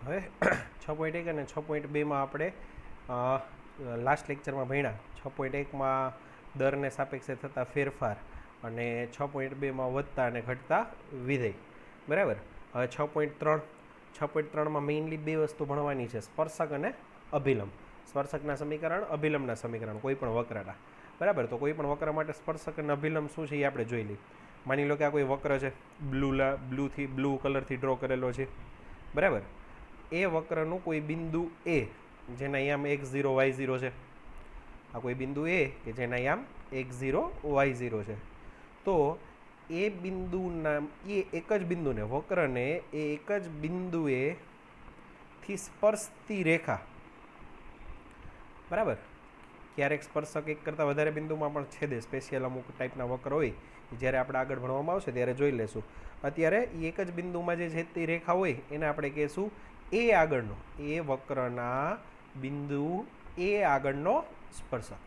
હવે 6.1 અને 6.2માં આપણે લાસ્ટ લેક્ચરમાં ભણ્યા 6.1માં દરને સાપેક્ષે થતા ફેરફાર અને 6.2માં વધતા અને ઘટતા વિધેય. બરાબર. હવે 6.3માં મેઇનલી બે વસ્તુ ભણવાની છે, સ્પર્શક અને અભિલંબ. સ્પર્શકના સમીકરણ, અભિલંબના સમીકરણ, કોઈ પણ વક્રના. બરાબર. તો કોઈ પણ વક્ર માટે સ્પર્શક અને અભિલંબ શું છે એ આપણે જોઈ લઈએ. માની લો કે આ કોઈ વક્ર છે, બ્લુ કલરથી ડ્રો કરેલો છે. બરાબર. એ વક્રનું કોઈ બિંદુ એ જેના યામ x0 y0 છે, આ કોઈ બિંદુ એ કે જેના યામ x0 y0 છે, તો એ બિંદુના એ એક જ બિંદુને વક્રને એ એક જ બિંદુએ થી સ્પર્શતી રેખા. બરાબર. ક્યારેક સ્પર્શક એક કરતાં વધારે બિંદુમાં પણ છેદે, સ્પેશિયલ અમુક ટાઈપના વક્ર હોય જ્યારે આપણે આગળ ભણવામાં આવશે ત્યારે જોઈ લેશું. અત્યારે એ એક જ બિંદુમાં જે છેદતી રેખા હોય એને આપણે કહીશું એ આગળનો, એ વક્રના બિંદુ એ આગળનો સ્પર્શક.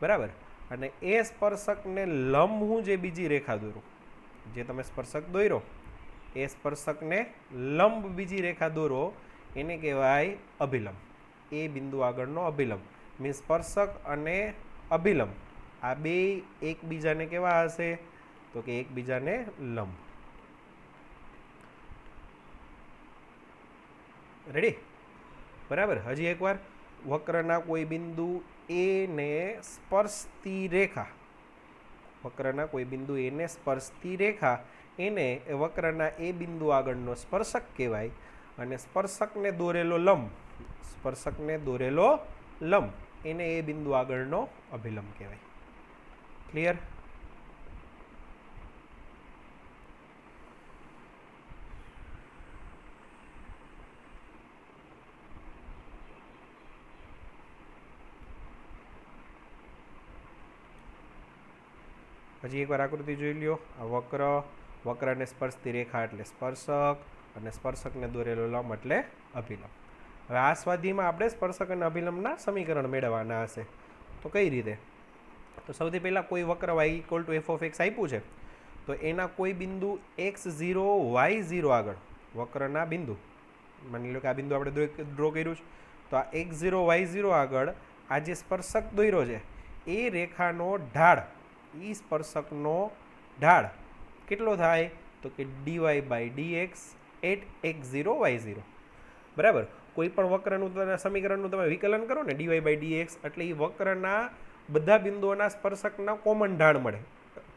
બરાબર. અને એ સ્પર્શકને લંબ હું જે બીજી રેખા દોરું, જે તમે સ્પર્શક દોર્યો એ સ્પર્શકને લંબ બીજી રેખા દોરો એને કહેવાય અભિલંબ. એ બિંદુ આગળનો અભિલંબ. મીન્સ સ્પર્શક અને અભિલંબ આ બે એકબીજાને કેવા હશે? તો કે એકબીજાને લંબ. રેડી? બરાબર. હજી એકવાર, વક્રના કોઈ બિંદુ એ ને સ્પર્શતી રેખા, વક્રના કોઈ બિંદુ એને સ્પર્શતી રેખા એને વક્રના એ બિંદુ આગળનો સ્પર્શક કહેવાય. અને સ્પર્શકને દોરેલો લંબ, સ્પર્શકને દોરેલો લંબ એને એ બિંદુ આગળનો અભિલંબ કહેવાય. ક્લિયર? હજી એકવાર આકૃતિ જોઈ લ્યો. આ વક્રને સ્પર્શતી રેખા એટલે સ્પર્શક અને સ્પર્શકને દોરેલો લંબ એટલે અભિલંબ. હવે આ સ્વાધ્યાયમાં આપણે સ્પર્શક અને અભિલંબના સમીકરણ મેળવવાના હશે. તો કઈ રીતે? તો સૌથી પહેલાં કોઈ વક્ર y = f(x) આપ્યું છે, તો એના કોઈ બિંદુ x0 y0 આગળ, વક્રના બિંદુ, માની લો કે આ બિંદુ આપણે ડ્રો કર્યું છે, તો આ x0 y0 આગળ આ જે સ્પર્શક દોર્યો છે એ રેખાનો ઢાળ, એ સ્પર્શકનો ઢાળ કેટલો થાય? તો કે dy/dx at x0 y0. બરાબર. કોઈ પણ વક્રનું સમીકરણનું તમે વિકલન કરો ને dy/dx એટલે એ વક્રના બધા બિંદુઓના સ્પર્શકના કોમન ઢાળ મળે,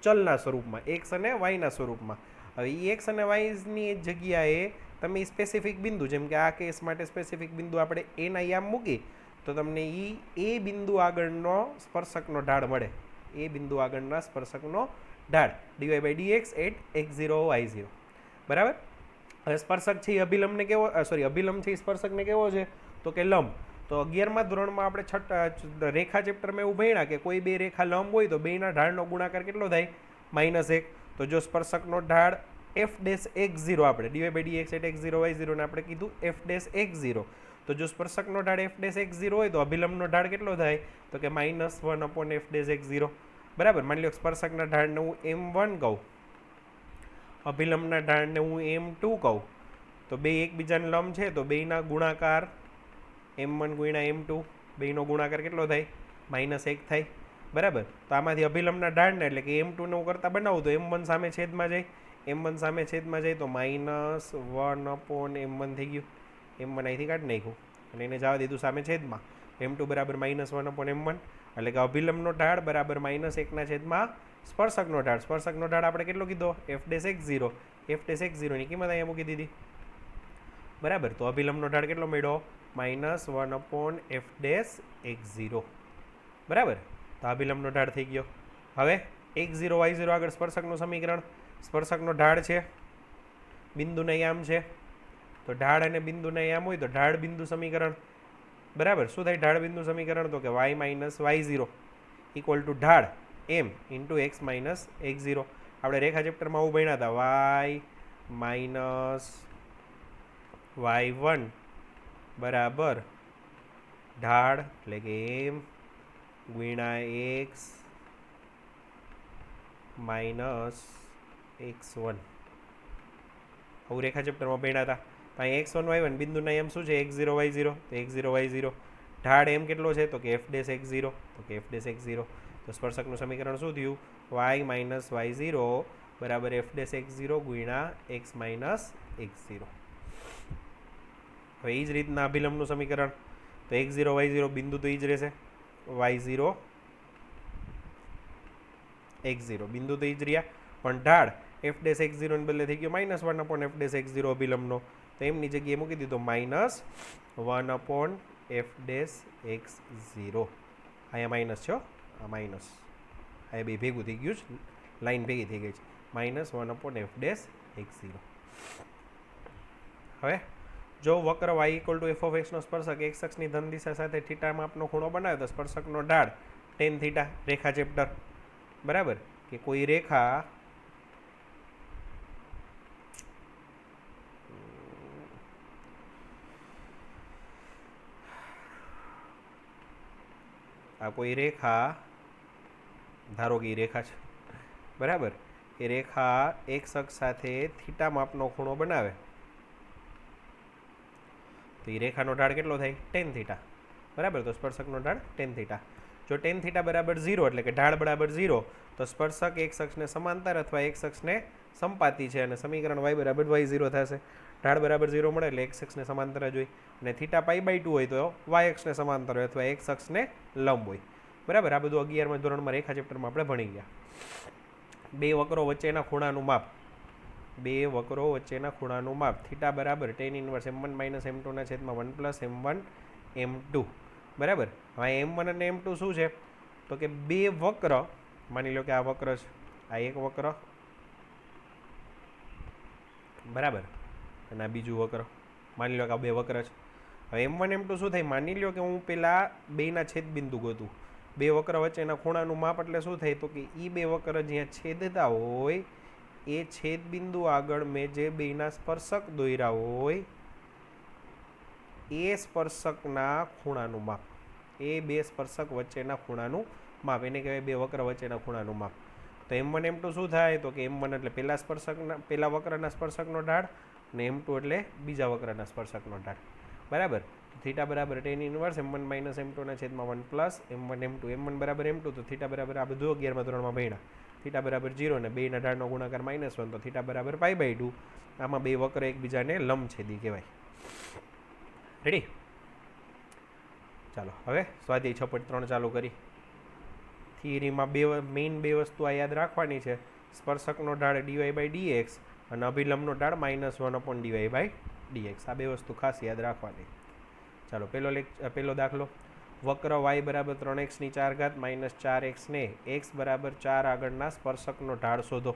ચલના સ્વરૂપમાં, x અને y ના સ્વરૂપમાં. હવે એ x અને yની જગ્યાએ તમે સ્પેસિફિક બિંદુ, જેમ કે આ કેસ માટે સ્પેસિફિક બિંદુ આપણે એના યામ મૂકી તો તમને એ બિંદુ આગળનો સ્પર્શકનો ઢાળ મળે. એ બિંદુ આગળના સ્પર્શકનો ઢાળ dy/dx at x0 y0. બરાબર. હવે સ્પર્શક છે એ અભિલંબને કેવો, અભિલંબ છે એ સ્પર્શકને કેવો છે? તો કે લંબ. તો 11મા ધોરણમાં આપણે રેખા ચેપ્ટરમાં એવું ભણ્યા કે કોઈ બે રેખા લંબ હોય તો બેના ઢાળનો ગુણાકાર કેટલો થાય? -1. તો જો સ્પર્શકનો ઢાળ f'(x0) આપણે dy/dx at x0 y0 ને આપણે કીધું f'(x0), તો જો સ્પર્શકનો ઢાળ f'(x0) હોય તો અભિલંબનો ઢાળ કેટલો થાય? તો કે -1/f'(x0). બરાબર. માની લો સ્પર્શકના ઢાળને હું m1 કહું, અભિલંબના ઢાળને હું m2 કહું, તો બે એકબીજાને લંબ છે તો બેના ગુણાકાર m1 × m2, બેનો ગુણાકાર કેટલો થાય? -1 થાય. બરાબર. તો આમાંથી અભિલંબના ઢાળને એટલે કે m2 ને હું કરતા બનાવું તો m1 સામે છેદમાં જાય, m1 સામે છેદમાં જાય તો -1/m1 થઈ ગયું. m1 અહીંથી કાઢી નાખ્યું અને એને જવા દીધું સામે છેદમાં. m2 બરાબર -1/m1, એટલે કે અભિલંબનો ઢાળ બરાબર -1/, સ્પર્શકનો ઢાળ, સ્પર્શકનો ઢાળ આપણે કેટલો કીધો? f'(x0), f'(x0) ની કિંમત અહીંયા મૂકી દીધી. બરાબર. તો અભિલંબનો ઢાળ કેટલો મળ્યો? -1/f'(x0). બરાબર. તો અભિલંબનો ઢાળ થઈ ગયો. હવે x0 y0 આગળ સ્પર્શકનું સમીકરણ, સ્પર્શકનો ઢાળ છે, બિંદુના યામ છે, તો ઢાળ અને બિંદુના યામ હોય તો ઢાળ બિંદુ સમીકરણ. બરાબર. શું થાય ઢાળ બિંદુ સમીકરણ? તો કે y - y0 = ઢાળ m × x - x0. આપણે રેખા ચેપ્ટરમાં આવું ભણ્યા હતા, y - y1 બરાબર ઢાળ એટલે કે m × x - x1. આવું રેખા ચેપ્ટરમાં ભણ્યા હતા. તો અહીં x1 y1 બિંદુના એમ શું છે x0 y0, તો x0 y0. ઢાળ એમ કેટલો છે તો કે f ડેશ x0, તો કે f ડેશ x0. તો સ્પર્શકનું સમીકરણ શું થયું y માઇનસ y0 બરાબર f ડેશ x0 ગુણ્યા x માઇનસ x0. હવે એ જ રીતના અભિલંબનું સમીકરણ, તો x0 y0 બિંદુ તો એ જ રહેશે, y0 x0 બિંદુ તો એ જ રહ્યા, પણ ઢાળ f ડેશ x0 ને બદલે થઈ ગયો -1 અપોન f ડેશ x0 અભિલંબનો, તો એમની જગ્યાએ મૂકી દીધો -1 અપોન f ડેશ x0. અહીંયા માઇનસ છે, આ માઇનસ, અહીંયા બે ભેગું થઈ ગયું છે, લાઈન ભેગી થઈ ગઈ છે, -1 અપોન f ડેશ x0. હવે જો વક્ર y equal to f of x નો સ્પર્શક x અક્ષની ધન દિશા સાથે થીટા માપનો ખૂણો બનાવે તો સ્પર્શકનો ઢાળ tan થીટા, રેખા ચેપ્ટર, બરાબર, કે કોઈ રેખા આ કોઈ રેખા, ધારો કે એ રેખા છે, બરાબર, એ રેખા x અક્ષ સાથે થીટા માપનો ખૂણો બનાવે તો એ રેખાનો ઢાળ કેટલો થાય tan થીટા, બરાબર. તો સ્પર્શકનો ઢાળ tan થીટા. જો tan થીટા બરાબર 0 એટલે કે ઢાળ બરાબર 0 તો સ્પર્શક x અક્ષને સમાંતર અથવા x અક્ષને સંપાતી છે અને સમીકરણ y બરાબર y0 થશે. ઢાળ બરાબર 0 મળે એટલે x અક્ષને સમાંતર જ હોય, અને થીટા π/2 હોય તો y અક્ષને સમાંતર હોય અથવા x અક્ષને લંબ હોય, બરાબર. આ બધું 11મા ધોરણમાં રેખા ચેપ્ટરમાં આપણે ભણી ગયા. બે વક્રો વચ્ચેના ખૂણાનું માપ, બે વક્રો વચ્ચેના ખૂણાનું માપ થીટા બરાબર tan inverse m1 minus m2 ના છેદમાં 1 પ્લસ m1 m2, બરાબર. હવે m1 અને m2 શું છે તો કે બે વક્ર, માની લો કે આ વક્ર છે, આ એક વક્ર, બરાબર, અને આ બીજું વક્ર, માની લો કે આ બે વક્ર છે. હવે m1 m2 શું થાય, માની લો કે હું પેલા બેના છેદબિંદુ ગોતું, બે વક્ર વચ્ચેના ખૂણાનું માપ એટલે શું થાય તો કે એ બે વક્ર જ્યાં છેદતા હોય એ છેદબિંદુ આગળ મેં જે બેના સ્પર્શક દોર્યા હોય એ સ્પર્શકના ખૂણાનું માપ, એ બે સ્પર્શક વચ્ચેના ખૂણાનું માપ, એને કહેવાય બે વક્ર વચ્ચેના ખૂણાનું માપ. તો m1 m2 શું થાય તો કે m1 એટલે પહેલા વક્રના સ્પર્શકનો ઢાળ અને m2 એટલે બીજા વક્રના સ્પર્શકનો ઢાળ, બરાબર. થીટા બરાબર tan inverse m1 minus m2 ના છેદમાં 1 પ્લસ m1 m2, m1 બરાબર m2 તો થીટા બરાબર આ બધું 11મા ધોરણમાં ભણ્યા, થીટા બરાબર 0 અને બેના ઢાળનો ગુણાકાર -1 તો થીટા બરાબર π/2. આમાં બે વક્ર એકબીજાને લંબછેદી કહેવાય. રેડી? ચાલો હવે સ્વાધ્યાય 6.3 ચાલુ કરી. થિયરીમાં મેઇન બે વસ્તુ આ યાદ રાખવાની છે, સ્પર્શકનો ઢાળ dy/dx અને અભિલંબનો ઢાળ -1 અપોન dy/dx. આ બે વસ્તુ ખાસ યાદ રાખવાની. ચાલો પહેલો દાખલો, વક્ર y બરાબર 3x⁴ માઇનસ 4x ને x બરાબર 4 આગળના સ્પર્શકનો ઢાળ શોધો.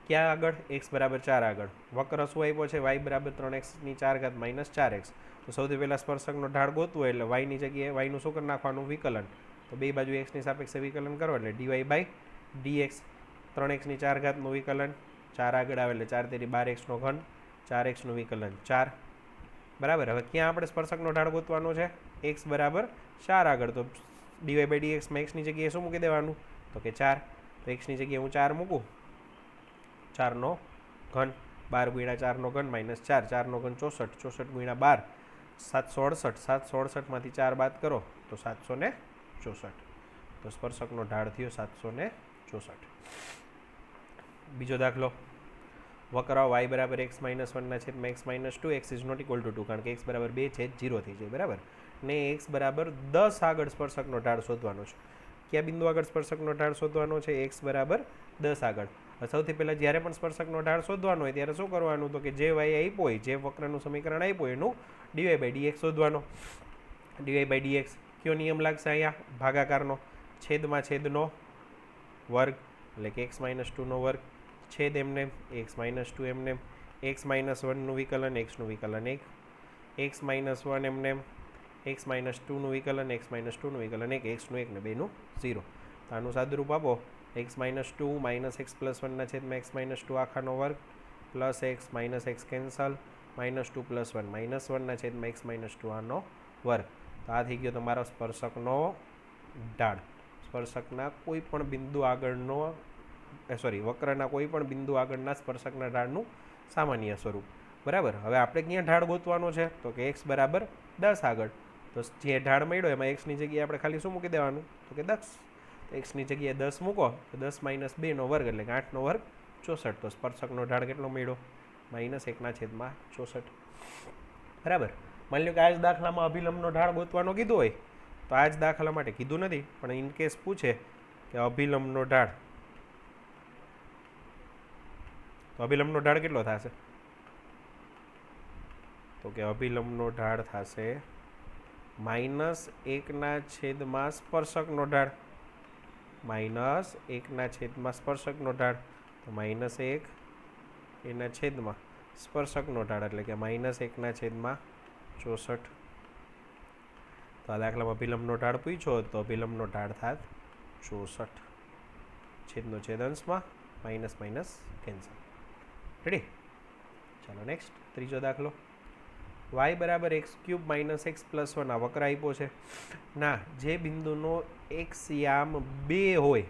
ક્યાં આગળ? x બરાબર 4 આગળ. વક્ર શું આપ્યો છે? y બરાબર 3x⁴ માઇનસ 4x. તો સૌથી પહેલાં સ્પર્શકનો ઢાળ ગોતવો એટલે yની જગ્યાએ yનું શું કરી નાખવાનું? વિકલન. તો બે બાજુ xની સાપેક્ષે વિકલન કરો એટલે dy/dx. 3x⁴ નું વિકલન, 4 આગળ આવે એટલે 4 તેરી 12x નો ઘન, 4xનું વિકલન 4, બરાબર. હવે ક્યાં આપણે સ્પર્શકનો ઢાળ ગોતવાનો છે? x બરાબર 4 આગળ. તો dy/dx માં xની જગ્યાએ શું મૂકી દેવાનું? તો કે 4. તો xની જગ્યાએ હું 4 મૂકું, 4 નો ઘન, 12 × 4 નો ઘન -4, 4 નો ઘન 64, 64 × 12 768, 768 માંથી 4 બાદ કરો તો 764. તો સ્પર્શકનો ઢાળ થયો 764. બીજો દાખલો, વક્ર y બરાબર x -1 ના છેદમાં x -2, x is not equal to 2 કારણ કે x બરાબર 2 છે, 0 થઈ જાય, બરાબર. ને x બરાબર 10 આગળ સ્પર્શકનો ઢાળ શોધવાનો છે. કયા બિંદુ આગળ સ્પર્શકનો ઢાળ શોધવાનો છે? x બરાબર 10 આગળ. સૌથી પહેલાં જ્યારે પણ સ્પર્શકનો ઢાળ શોધવાનો હોય ત્યારે શું કરવાનું? તો કે જે y આપ્યો હોય, જે વક્રનું સમીકરણ આપ્યું હોય એનું dy/dx શોધવાનો. dy/dx કયો નિયમ લાગશે અહીંયા? ભાગાકારનો. છેદમાં છેદનો વર્ગ એટલે કે x -2 નો વર્ગ, છેદ એમને x -2 એમને, x -1 નું વિકલન, x નું વિકલન 1, x -1 એમને, x -2 નું વિકલન, x -2 નું વિકલન 1, x નું 1 ને 2 નું 0. તો આનું સાદુરૂપ આપો, x -2 x + 1 ના છેદમાં x -2 આખાનો વર્ગ પ્લસ x -x કેન્સલ, -2 + 1 -1 ના છેદમાં x -2 આનો વર્ગ. તો આ થઈ ગયો તમારો સ્પર્શકનો ઢાળ. સ્પર્શકના કોઈ પણ બિંદુ આગળનો વક્રના કોઈ પણ બિંદુ આગળના સ્પર્શકના ઢાળનું સામાન્ય સ્વરૂપ. બરાબર. હવે આપણે ક્યાં ઢાળ ગોતવાનો છે તો કે એક્સ બરાબર 10 આગળ, તો જે ઢાળ મળ્યો એમાં એક્સની જગ્યાએ આપણે ખાલી શું મૂકી દેવાનું તો કે 10. એક્સની જગ્યાએ 10 મૂકો તો 10 - 2 વર્ગ એટલે કે 8 વર્ગ 64. તો સ્પર્શકનો ઢાળ કેટલો મળ્યો -1/64. બરાબર. માની લો કે આ જ દાખલામાં અભિલંબનો ઢાળ ગોતવાનો કીધું હોય તો આ જ દાખલા માટે કીધું નથી પણ ઇન કેસ પૂછે કે અભિલંબનો ઢાળ, તો અભિલંબનો ઢાળ કેટલો થશે તો કે અભિલંબનો ઢાળ થશે -1/, સ્પર્શકનો ઢાળ -1/, સ્પર્શકનો ઢાળ તો -1/, સ્પર્શકનો ઢાળ એટલે કે -1/64. તો આ દાખલામાં અભિલંબનો ઢાળ પૂછ્યો તો અભિલંબનો ઢાળ થાત 64. છેદનો છેદ અંશમાં, માઇનસ માઇનસ કેન્સલ. રેડી? ચાલો નેક્સ્ટ ત્રીજો દાખલો. y બરાબર x³ - x + 1 આ વક્ર આપ્યો છે. ના, જે બિંદુનો એક્સયામ 2 હોય,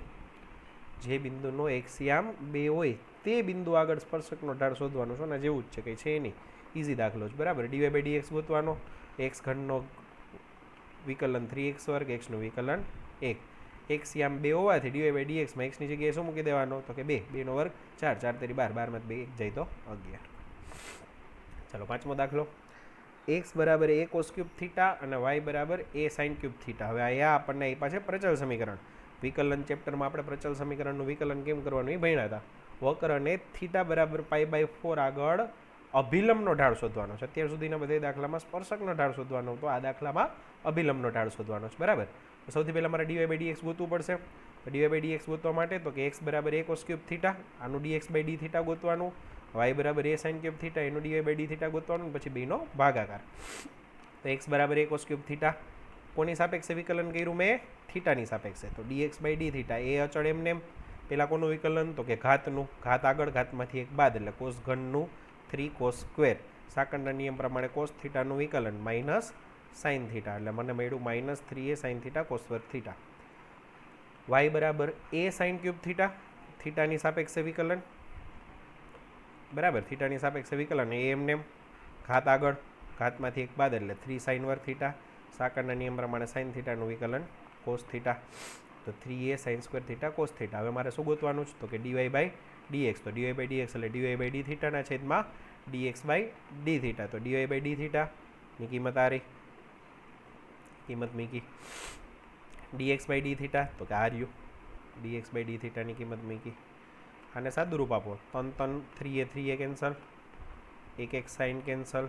જે બિંદુનો એક્સયામ 2 હોય તે બિંદુ આગળ સ્પર્શકનો ઢાળ શોધવાનો છે ને, જેવું જ છે, કંઈ છે નહીં, ઇઝી દાખલો છે. બરાબર. dy/dx ગોતવાનો, એક્સ ઘનનો વિકલન 3x², એક્સનું વિકલન 1. એક્સયામ 2 હોવાથી dy/dx માં એક્સની જગ્યાએ શું મૂકી દેવાનો તો કે 2, 2 નો વર્ગ 4, 4 તેરી 12, 12 માં 2 જાય તો 11. ચાલો પાંચમો દાખલો. x બરાબર a cos³ થીટા અને y બરાબર a sin³ થીટા. હવે અહીંયા આપણને આપ્યા છે પ્રચલ સમીકરણ. વિકલન ચેપ્ટરમાં આપણે પ્રચલ સમીકરણનું વિકલન કેમ કરવાનું એ ભણ્યા હતા. વક્રને થીટા બરાબર π/4 આગળ અભિલંબનો ઢાળ શોધવાનો છે. અત્યાર સુધીના બધા દાખલામાં સ્પર્શકનો ઢાળ શોધવાનો હતો, આ દાખલામાં અભિલંબનો ઢાળ શોધવાનો છે. બરાબર. તો સૌથી પહેલાં મારે dy/dx ગોતવું પડશે. તો dy/dx ગોતવા માટે તો કે x બરાબર a cos³ થીટા, આનું dx/d થીટા ગોતવાનું, y બરાબર a sin³ થીટા, એનું dy/d થીટા ગોતવાનું, પછી બેનો ભાગાકાર. તો x બરાબર a cos³ થીટા કોની સાપેક્ષે વિકલન કર્યું મેં? થીટાની સાપેક્ષે. તો dx/d થીટા એ અચળ એમને એમ. પહેલાં કોનું વિકલન તો કે ઘાતનું, ઘાત આગળ ઘાતમાંથી એક બાદ એટલે કોસ ઘનનું 3 cos². સાકળના નિયમ પ્રમાણે કોસ થીટાનું વિકલન માઇનસ સાઇન થીટા એટલે મને મળ્યું -3a sin theta cos² theta. y બરાબર a sin³ થીટા, થીટાની સાપેક્ષે વિકલન. બરાબર. થીટાની સાપેક્ષે વિકલન એ એમને એમ, ઘાત આગળ ઘાતમાંથી એક બાદ એટલે 3 sin² થીટા. સાકળના નિયમ પ્રમાણે સાઇન થીટાનું વિકલન કોસ થીટા. તો 3a sin² theta cos theta. હવે મારે શું ગોતવાનું છે તો કે dy/dx. તો dy/dx એટલે dy/d થીટાના છેદમાં dx/d થીટા. તો dy/d થીટાની કિંમત આ રહી, કિંમત મૂકી. dx/d થીટા તો કે આ રહ્યું, dx/d થીટાની કિંમત મૂકી. આને સાદું રૂપ આપો, 3 3a cancel, 1 sine cancel,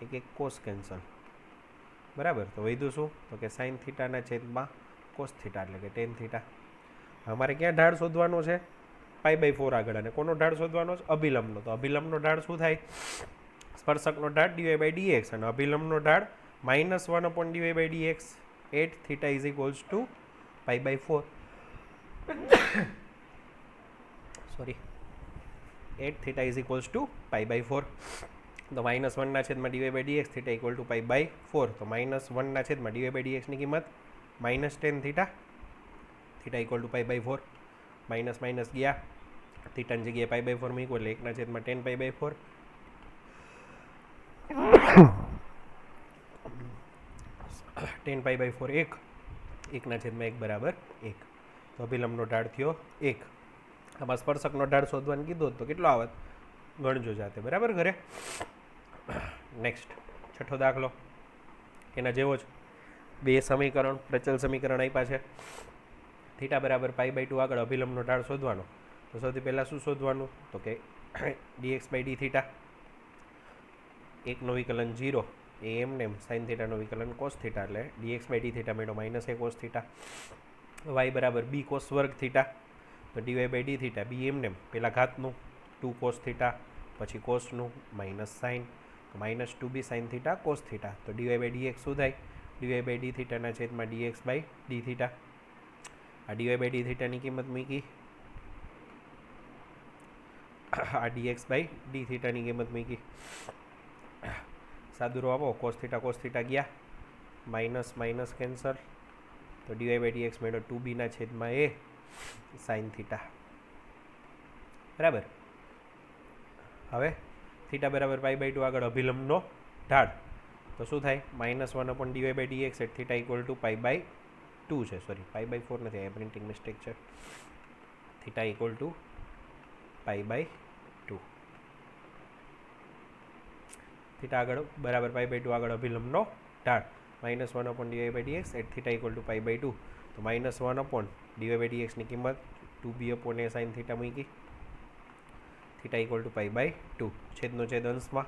1 cos cancel. બરાબર. તો વધ્યું શું તો કે સાઇન થીટાના છેદમાં કોસ થીટા એટલે કે ટેન થીટા. અમારે ક્યાં ઢાળ શોધવાનો છે? π/4 આગળ. અને કોનો ઢાળ શોધવાનો છે? અભિલંબનો. તો અભિલંબનો ઢાળ શું થાય? સ્પર્શકનો ઢાળ dy/dx અને અભિલંબનો ઢાળ -1/dy/dx. 8 theta is equals to π/4. Sorry, 8 theta is equals to π/4. તો -1/dy/dx થીટા ઇક્વલ ટુ π/4. તો -1/dy/dx ની કિંમત -10 theta, theta equal to π/4. Minus minus ગયા, થીટાની જગ્યાએ π/4 મૂક્યું એટલે 1/10 π/4. ટેન π/4 1, 1/1 બરાબર 1. તો અભિલંબનો ઢાળ થયો 1. આમાં સ્પર્શકનો ઢાળ શોધવાનું કીધું તો કેટલો આવત ગણજો જાતે. બરાબર ઘરે. નેક્સ્ટ છઠ્ઠો દાખલો એના જેવો જ. બે સમીકરણ, પ્રચલ સમીકરણ આપ્યા છે. થીટા બરાબર π/2 આગળ અભિલંબનો ઢાળ શોધવાનો. તો સૌથી પહેલાં શું શોધવાનું તો કે dx/d થીટા, એકનો વિકલન 0 એ એમને એમ, સાઇન થીટાનું વિકલન કોસ થીટા એટલે dx/d થીટા મેળો -a કોસ થીટા. y બરાબર b cos² થીટા. તો dy/d થીટા b એમને એમ, પહેલાં ઘાતનું 2 કોસ થીટા, પછી કોસનું minus sine, -2b sine theta cos theta. તો dy/dx શું થાય? dy/d થીટાના છેદમાં dx/d થીટા. આ dy/d થીટાની કિંમત મૂકી, આ dx/d થીટાની કિંમત મૂકી. સાદુરો આપો, કોસ થીટા ગયા, માઇનસ માઇનસ કેન્સલ. તો dy/dx મેળો 2b ના છેદમાં a સાઇન થીટા. બરાબર. હવે થીટા બરાબર π/2 આગળ અભિલંબનો ઢાળ, તો શું થાય -1/dy/dx at theta equal two π/2 છે, સોરી π/4 નથી, અહીંયા પ્રિન્ટિંગ મિસ્ટેક છે, થીટા ઇક્વલ ટુ π/2, થીટા આગળ બરાબર π/2 આગળ અભિલંબનો ઢાળ, -1/dy/dx at theta equal two π/2, તો -1/dy/dx ની કિંમત 2b/a sin થીટા મૂકી, થીટા ઇક્વલ ટુ π/2, છેદનો છેદ અંશમાં,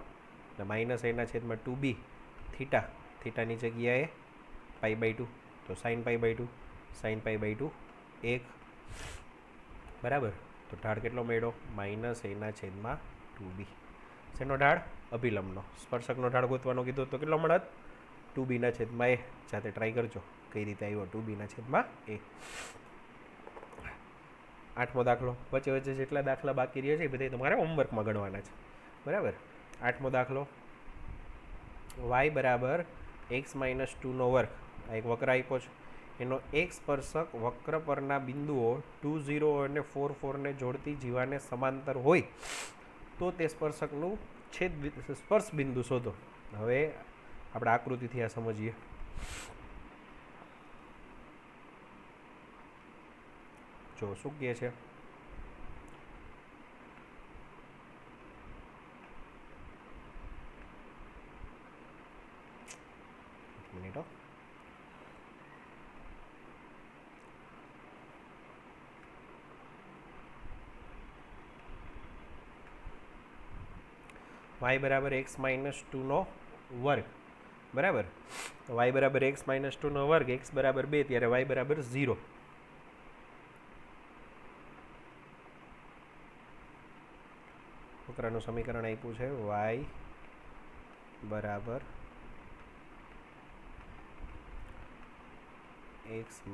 અને -a/2b થીટા, થીટાની જગ્યાએ π/2, તો sin π/2 sin π/2 1, બરાબર. તો ઢાળ કેટલો મળ્યો -a/2b. શેનો ઢાળ? અભિલંબનો. સ્પર્શકનો ઢાળ ગોતવાનો કીધો તો કેટલો મળત? 2b/a. જાતે ટ્રાય કરજો કઈ રીતે આવ્યો 2b/a. 8મો દાખલો. વચ્ચે વચ્ચે જેટલા દાખલા બાકી રહ્યા છે એ બધા તમારે હોમવર્કમાં ગણવાના છે, બરાબર. 8મો દાખલો, y બરાબર x - 2 વર્ગ, આ એક વક્ર આપ્યો છે, એનો એક સ્પર્શક વક્ર પરના બિંદુઓ 2, 0 અને 4, 4 ને જોડતી જીવાને સમાંતર હોય તો તે સ્પર્શકનું સ્પર્શ બિંદુ શોધો. હવે આપણે આકૃતિથી આ સમજીએ. જો શું કહે છે, મિનિટ, y બરાબર x - 2 વર્ગ, બરાબર. y બરાબર x - 2 વર્ગ, x બરાબર 2 ત્યારે y બરાબર 0. વક્રનું સમીકરણ આપ્યું છે y બરાબર x -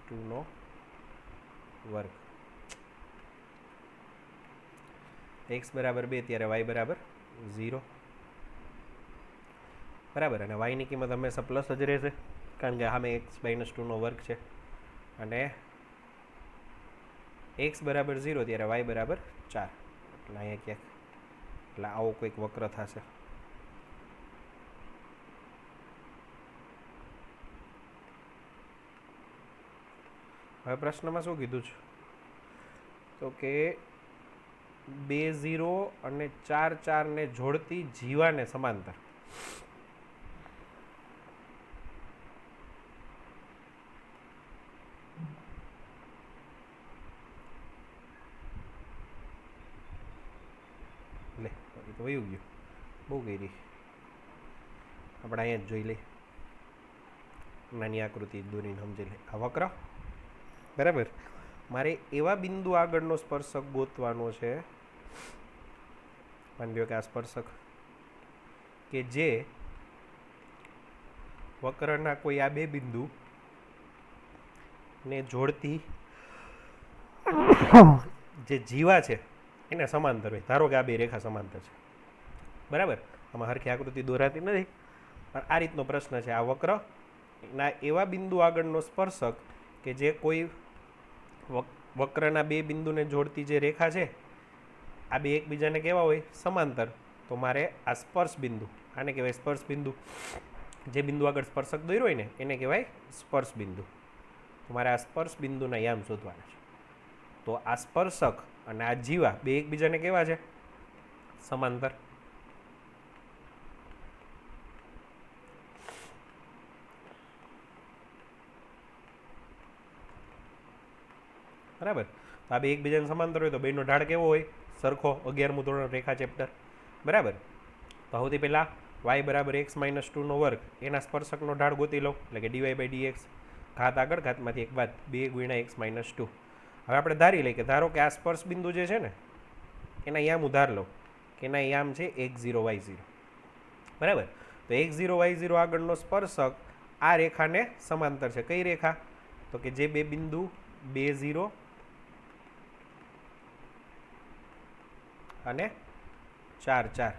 2 વર્ગ, x બરાબર 2 ત્યારે y બરાબર 0, બરાબર. અને y ની કિંમત હંમેશા પ્લસ જ રહેશે કારણ કે સામે x - 2 વર્ગ છે, અને x બરાબર 0 ત્યારે y બરાબર 4, એટલે અહીંયા ક્યાંક, એટલે આવો કોઈક વક્ર થશે. હવે પ્રશ્નમાં શું કીધું છે, તો કે 2, 0 અને 4, 4 ને જોડતી જીવાને સમાંતર. લે તો વયું ગયું, બહુ ગઈ, આપણે અહીંયા જ જોઈ લઈએ, નાની આકૃતિ દોરીને સમજી લે. આ વક્ર, બરાબર. મારે એવા બિંદુ આગળનો સ્પર્શક ગોતવાનો છે, માની લો કે આ સ્પર્શક કે જે વક્રના કોઈ આ બે બિંદુ ને જોડતી જે જીવા છે એને સમાંતર હોય. ધારો કે આ બે રેખા સમાંતર છે, બરાબર. આમાં હરખી આકૃતિ દોરાતી નથી, પણ આ રીતનો પ્રશ્ન છે. આ વક્ર ના એવા બિંદુ આગળનો સ્પર્શક કે જે કોઈ વક્રના બે બિંદુને જોડતી જે રેખા છે, આ બે એકબીજાને કેવા હોય? સમાંતર. તો મારે આ સ્પર્શ બિંદુ, આને કહેવાય સ્પર્શ બિંદુ. જે બિંદુ આગળ સ્પર્શક દોર્યો હોય ને એને કહેવાય સ્પર્શ બિંદુ. તો મારે આ સ્પર્શ બિંદુના યામ શોધવાના છે. તો આ સ્પર્શક અને આ જીવા બે એકબીજાને કેવા છે? સમાંતર. બરાબર. તો આ બે એકબીજાને સમાંતર હોય તો બેનો ઢાળ કેવો હોય? સરખો. 11મું ધોરણ રેખા ચેપ્ટર, બરાબર. તો સૌથી પહેલાં y બરાબર x - 2 વર્ગ, એના સ્પર્શકનો ઢાળ ગોતી લો, એટલે કે dy/dx, ઘાત આગળ ઘાતમાંથી એક બાદ 2 × x - 2. હવે આપણે ધારી લઈએ કે ધારો કે આ સ્પર્શ બિંદુ જે છે ને એના યામ ઉધાર લો કે એના યામ છે x0 y0, બરાબર. તો x0 y0 આગળનો સ્પર્શક આ રેખાને સમાંતર છે. કઈ રેખા? તો કે જે બે બિંદુ 2, 0 અને 4, 4.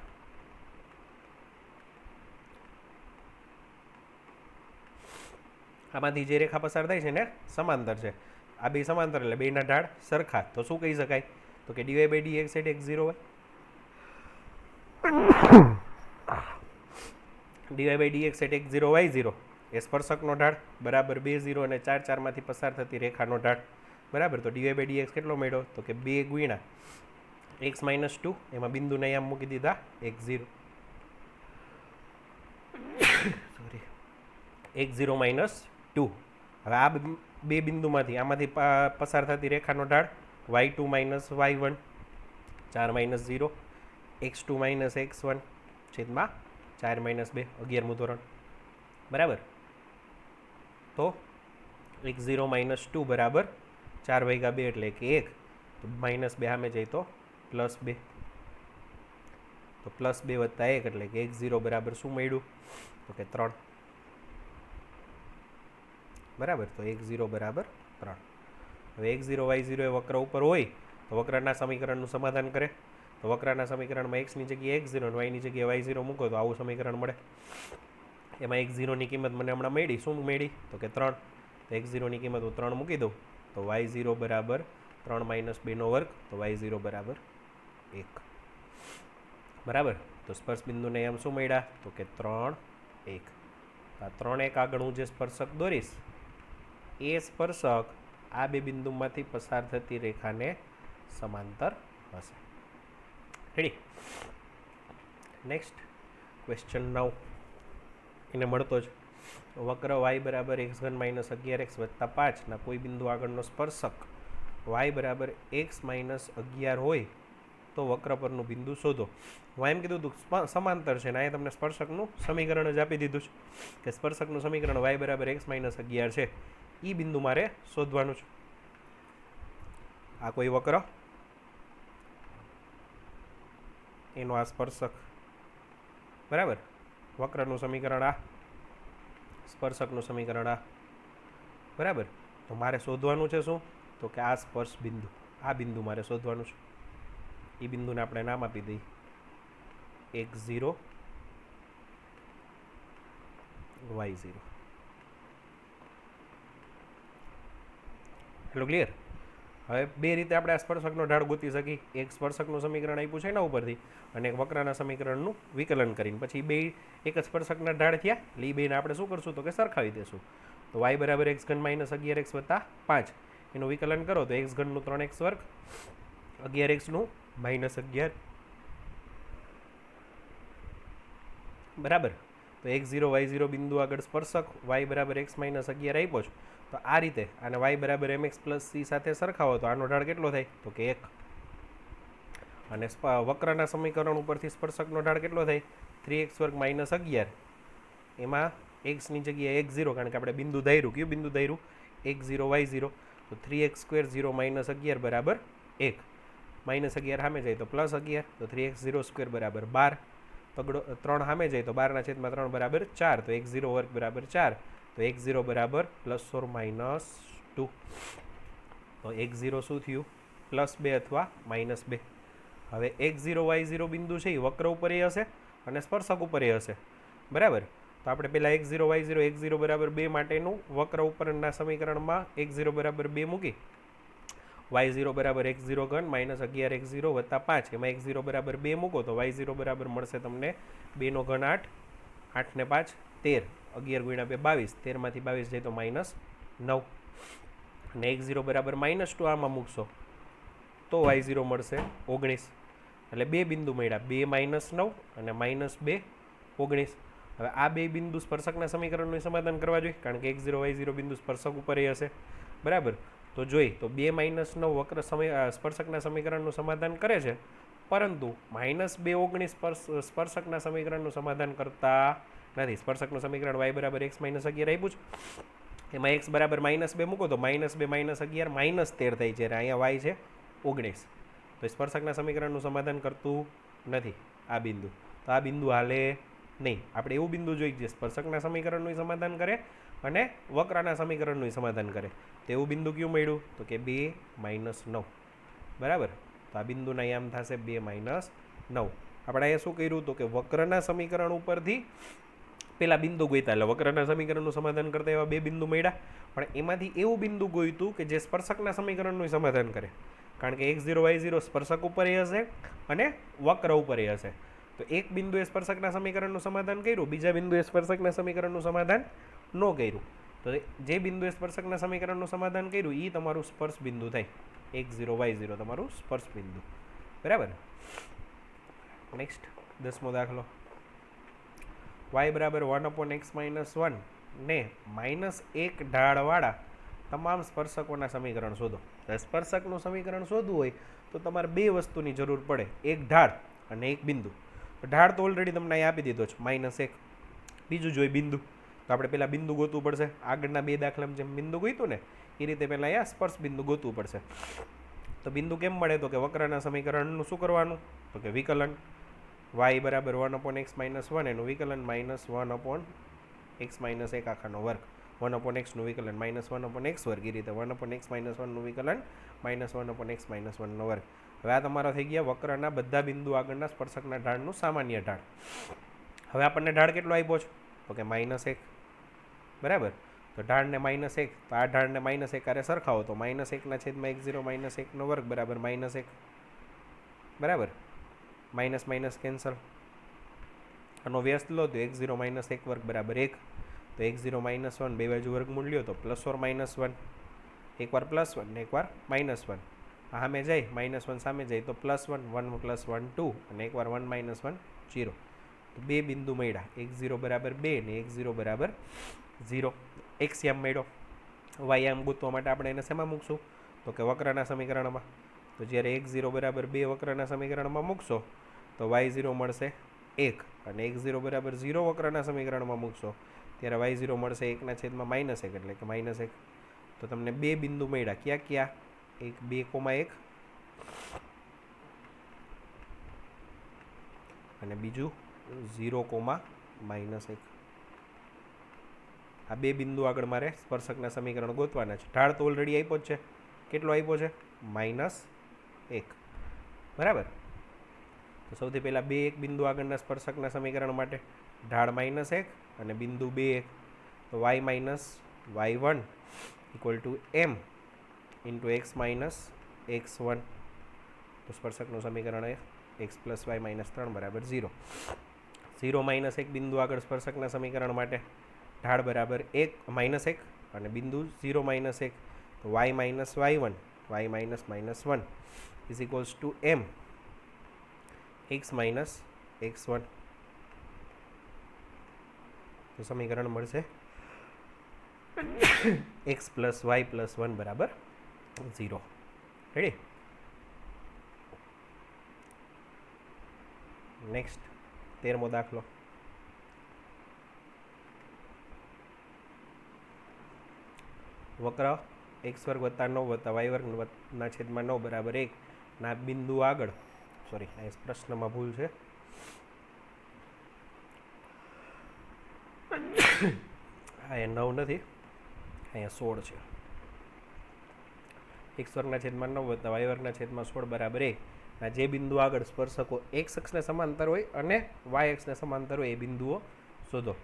આમાંથી જે રેખા પસાર થાય છે ને સમાંતર છે. આ બે સમાંતર એટલે બેના ઢાળ સરખા. તો શું કહી શકાય? તો કે dy/dx at x0 y. Dy by dx at x 0 y 0 એ સ્પર્શકનો ઢાળ બરાબર 2 0 અને 4 4માંથી પસાર થતી રેખાનો ઢાળ બરાબર. તો ડીવાય બાય ડીએક્સ કેટલો મળ્યો? તો કે 2 ગુણ્યા x માઇનસ 2, એમાં બિંદુને અહીંયા મૂકી દીધા x0 સોરી x0 માઇનસ 2. હવે આ બે બિંદુમાંથી આમાંથી પસાર થતી રેખાનો ઢાળ y2 minus y1 4 minus 0 x2 minus x1 છેદમાં 4 માઇનસ 2 11મું ધોરણ બરાબર. તો x0 માઇનસ 2 બરાબર 4 ભાગ્યા 2 એટલે કે 1. તો માઇનસ 2 સામે જાય તો પ્લસ 2. તો પ્લસ 2 વત્તા 1 એટલે કે x0 બરાબર શું મળ્યું? તો કે 3 બરાબર. તો x0 બરાબર 3. હવે x0 y0 એ વક્ર ઉપર હોય તો વક્રના સમીકરણનું સમાધાન કરે. તો વક્રના સમીકરણમાં x ની જગ્યાએ x0 અને y ની જગ્યાએ y0 મૂકો તો આવું સમીકરણ મળે. એમાં x0 ની કિંમત મને હમણાં મળી. શું મળી? તો કે 3. તો x0 ની કિંમત હું 3 મૂકી દઉં તો y0 બરાબર 3 માઇનસ 2નો વર્ગ. તો y0 બરાબર 1 બરાબર. તો સ્પર્શ બિંદુને એમ શું મળ્યા? તો કે 3 1. આ 3 1 આગળ હું જે સ્પર્શક દોરીશ એ સ્પર્શક આ બે બિંદુમાંથી પસાર થતી રેખાને સમાંતર હશે. રેડી? નેક્સ્ટ ક્વેશ્ચન 9 એને મળતો જ વક્ર y બરાબર x3 માઇનસ 11x વત્તા 5 ના કોઈ બિંદુ આગળનો સ્પર્શક y બરાબર x માઇનસ 11 હોય તો વક્ર પરનું બિંદુ શોધો. હું એમ કીધું હતું સમાંતર છે ને અહીંયા તમને સ્પર્શકનું સમીકરણ જ આપી દીધું છે કે સ્પર્શકનું સમીકરણ y બરાબર x માઇનસ 11 છે. એ બિંદુ મારે શોધવાનું છે. આ કોઈ વક્ર એનો આ સ્પર્શક બરાબર. વક્રનું સમીકરણ આ, સ્પર્શકનું સમીકરણ આ બરાબર. તો મારે શોધવાનું છે શું? તો કે આ સ્પર્શ બિંદુ, આ બિંદુ મારે શોધવાનું છે. એ બિંદુને આપણે નામ આપી દઈએ x0 y0. એટલું ક્લિયર? હવે બે રીતે આપણે આ સ્પર્શકનો ઢાળ ગોતી શકીએ. એક સ્પર્શકનું સમીકરણ આપ્યું છે એના ઉપરથી અને એક વક્રના સમીકરણનું વિકલન કરીને પછી બે એક જ સ્પર્શકના ઢાળ થયા એટલે એ બેને આપણે શું કરશું? તો કે સરખાવી દેશું. તો y બરાબર x ઘન માઇનસ 11x વત્તા 5 એનું વિકલન કરો તો x ઘનનું 3x વર્ગ 11xનું માઇનસ 11 બરાબર. તો x0 y0 બિંદુ આગળ સ્પર્શક y બરાબર x માઇનસ 11 આપ્યો છે. તો આ રીતે આને y બરાબર mx પ્લસ c સાથે સરખાવો તો આનો ઢાળ કેટલો થાય? તો કે 1. અને વક્રના સમીકરણ ઉપરથી સ્પર્શકનો ઢાળ કેટલો થાય? 3x વર્ગ માઇનસ 11. એમાં x ની જગ્યાએ x0 કારણ કે આપણે બિંદુ ધાર્યું. કયું બિંદુ ધાર્યું? x0 y0. તો 3x સ્ક્વેર 0 માઇનસ 11 બરાબર 1. માઇનસ 11 સામે જાય તો પ્લસ 11. તો 3x0 સ્ક્વેર બરાબર 12. પગડો 3 સામે જાય તો 12/3 બરાબર 4. તો x0 વર્ગ બરાબર 4. તો x0 બરાબર પ્લસ ઓર માઇનસ 2. તો x0 શું થયું? પ્લસ 2 અથવા માઇનસ 2. હવે x0 y0 બિંદુ છે એ વક્ર ઉપર એ હશે અને સ્પર્શક ઉપર એ હશે બરાબર. તો આપણે પહેલાં x0 y0 x0 બરાબર 2 માટેનું વક્ર ઉપરના સમીકરણમાં x0 બરાબર 2 મૂકી y0 બરાબર x0 ઘન માઇનસ 11 x0 વત્તા 5 એમાં x0 બરાબર 2 મૂકો તો y0 બરાબર મળશે તમને 2 નો ઘન 8, 8 ને 5 13, 11 ગુણ્યા 2 22, 13માંથી 22 જાય તો માઇનસ 9 અને x0 બરાબર માઇનસ 2 આમાં મૂકશો તો y0 મળશે 19. એટલે બે બિંદુ મળ્યા, 2 માઇનસ 9 અને માઇનસ 2 19. હવે આ બે બિંદુ સ્પર્શકના સમીકરણનું સમાધાન કરવા જોઈએ કારણ કે x0 y0 બિંદુ સ્પર્શક ઉપર એ હશે બરાબર. તો જોઈ તો 2 માઇનસ 9 વક્ર સ્પર્શકના સમીકરણનું સમાધાન કરે છે પરંતુ માઇનસ 2 19 સ્પર્શકના સમીકરણનું સમાધાન કરતા નથી. સ્પર્શકનું સમીકરણ y બરાબર x માઇનસ 11 આપ્યું છે એમાં x બરાબર માઇનસ 2 મૂકો તો માઇનસ 2 માઇનસ 11 માઇનસ 13 થઈ છે. અહીંયા y છે 19. તો સ્પર્શકના સમીકરણનું સમાધાન કરતું નથી આ બિંદુ. તો આ બિંદુ હાલે નહીં. આપણે એવું બિંદુ જોઈએ જે સ્પર્શકના સમીકરણનું સમાધાન કરે અને વક્રના સમીકરણનું સમાધાન કરે. તો એવું બિંદુ કયું મળ્યું? તો કે 2 માઇનસ 9 બરાબર. તો આ બિંદુના અહીંયા આમ થશે 2 માઇનસ 9. આપણે અહીંયા શું કર્યું? તો કે વક્રના સમીકરણ ઉપરથી પેલા બિંદુ ગોઈતા એટલે વક્રના સમીકરણનું સમાધાન કરતા એવા બે બિંદુ મળ્યા પણ એમાંથી એવું બિંદુ ગોઈતું કે જે સ્પર્શકના સમીકરણનું સમાધાન કરે કારણ કે x0 y0 સ્પર્શક ઉપર એ હશે અને વક્ર ઉપર એ હશે. તો એક બિંદુએ સ્પર્શકના સમીકરણનું સમાધાન કર્યું, બીજા બિંદુએ સ્પર્શકના સમીકરણનું સમાધાન ન કર્યું. તો જે બિંદુએ સ્પર્શકના સમીકરણનું સમાધાન કર્યું એ તમારું સ્પર્શ બિંદુ થાય. x0 y0 તમારું સ્પર્શ બિંદુ. બરાબર. નેક્સ્ટ 10મો દાખલો. y બરાબર 1/x-1 ને -1 ઢાળવાળા તમામ સ્પર્શકોના સમીકરણ શોધો. સ્પર્શકનું સમીકરણ શોધવું હોય તો તમારે બે વસ્તુની જરૂર પડે, એક ઢાળ અને એક બિંદુ. ઢાળ તો ઓલરેડી તમને અહીં આપી દીધો છે -1. બીજું જોઈએ બિંદુ, તો આપણે પહેલાં બિંદુ ગોતવું પડશે. આગળના બે દાખલામાં જેમ બિંદુ ગોતું ને એ રીતે પહેલાં અહીંયા સ્પર્શ બિંદુ ગોતવું પડશે. તો બિંદુ કેમ મળે? તો કે વક્રના સમીકરણનું શું કરવાનું? તો કે વિકલન y બરાબર 1/x-1 એનું વિકલન -1/x-1 આખાનો વર્ગ, 1/x નું વિકલન -1/x² એ રીતે 1/x-1 નું વિકલન -1/x-1 વર્ગ. હવે આ તમારા થઈ ગયા વક્રના બધા બિંદુ આગળના સ્પર્શકના ઢાળનું સામાન્ય ઢાળ. હવે આપણને ઢાળ કેટલો આપ્યો છે? તો કે -1. બરાબર. તો ઢાળને -1, તો આ ઢાળને -1 આરે સરખાવો તો -1/x0 -1 વર્ગ બરાબર -1. બરાબર. Minus minus cancel. આનો વ્યસ્ત લો તો x0 - 1 વર્ગ બરાબર 1. તો x0 - 1 બે બાજુ વર્ગમૂળ લ્યો તો +or-1, એકવાર +1 ને એકવાર -1. આ સામે જાય -1 સામે જાય તો +1, 1 + 1 2 અને એકવાર 1 - 1 0. તો બે બિંદુ મળ્યા, x0 બરાબર 2 ને x0 બરાબર 0. x આમ મળ્યો, y આમ ગોતવા માટે આપણે એને શેમાં મૂકશું? તો કે વક્રના સમીકરણમાં. તો જ્યારે x0 બરાબર 2 વક્રના સમીકરણમાં મૂકશો તો y0 મળશે 1 અને x0 બરાબર 0 વક્રના સમીકરણમાં મૂકશો ત્યારે y0 મળશે 1/-1 એટલે કે -1. તો તમને બે બિંદુ મળ્યા. ક્યાં ક્યાં? એક 2,1 અને બીજું 0,-1. આ બે બિંદુ આગળ મારે સ્પર્શકના સમીકરણ ગોતવાના છે. ઢાળ તો ઓલરેડી આપ્યો જ છે. કેટલો આપ્યો છે? -1. બરાબર. તો સૌથી પહેલાં એક બિંદુ આગળના સ્પર્શકના સમીકરણ માટે ઢાળ -1 અને બિંદુ 2 તો y - y1 = m × x - x1. તો સ્પર્શકનું સમીકરણ x + y - 3 બરાબર 0. 0 - 1 બિંદુ આગળ સ્પર્શકના સમીકરણ માટે ઢાળ બરાબર -1 અને બિંદુ 0 - 1 તો y - y1 y - -1 = m x - x1. તો સમીકરણ મળશે x + y + 1 બરાબર 0. રેડી? નેક્સ્ટ 13મો દાખલો. વક્ર x² + 9 + y² ના છેદમાં 9 બરાબર 1 ના બિંદુ આગળ, સોરી આ પ્રશ્નમાં ભૂલ છે, અહીંયા 9 નથી, અહીંયા 16 છે. x² ના છેદમાં 9 + y² ના છેદમાં 16 બરાબર 1 ના જે બિંદુ આગળ સ્પર્શકો x અક્ષને સમાંતર હોય અને y અક્ષને સમાંતર હોય એ બિંદુઓ શોધો.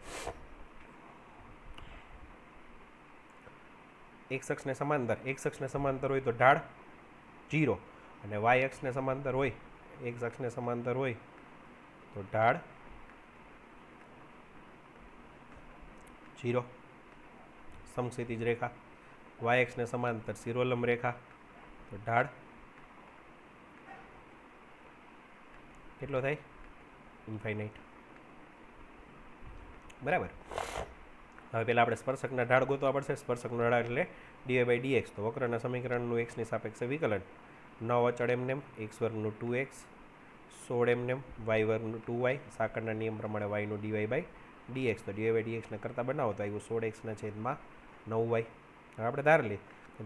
x અક્ષને સમાંતર હોય તો ઢાળ 0 અને y અક્ષને સમાંતર હોય, x અક્ષને સમાંતર હોય તો ઢાળ 0. સમક્ષિતિજ રેખા, y અક્ષને સમાંતર શિરોલંબ રેખા તો ઢાળ કેટલો થાય? ઇન્ફાઇનાઇટ. બરાબર. હવે પહેલાં આપણે સ્પર્શકના ઢાળ ગોતવા પડશે. સ્પર્શકનો ઢાળ એટલે dy/dx. તો વક્રના સમીકરણનું x ની સાપેક્ષે વિકલન 9 અચળ એમને x² 2x, 16 એમને y² 2y, સાંકળના નિયમ પ્રમાણે y નું dy/dx. તો dy/dx ને કરતાં બનાવો તો આવ્યું 16x/9y. હવે આપણે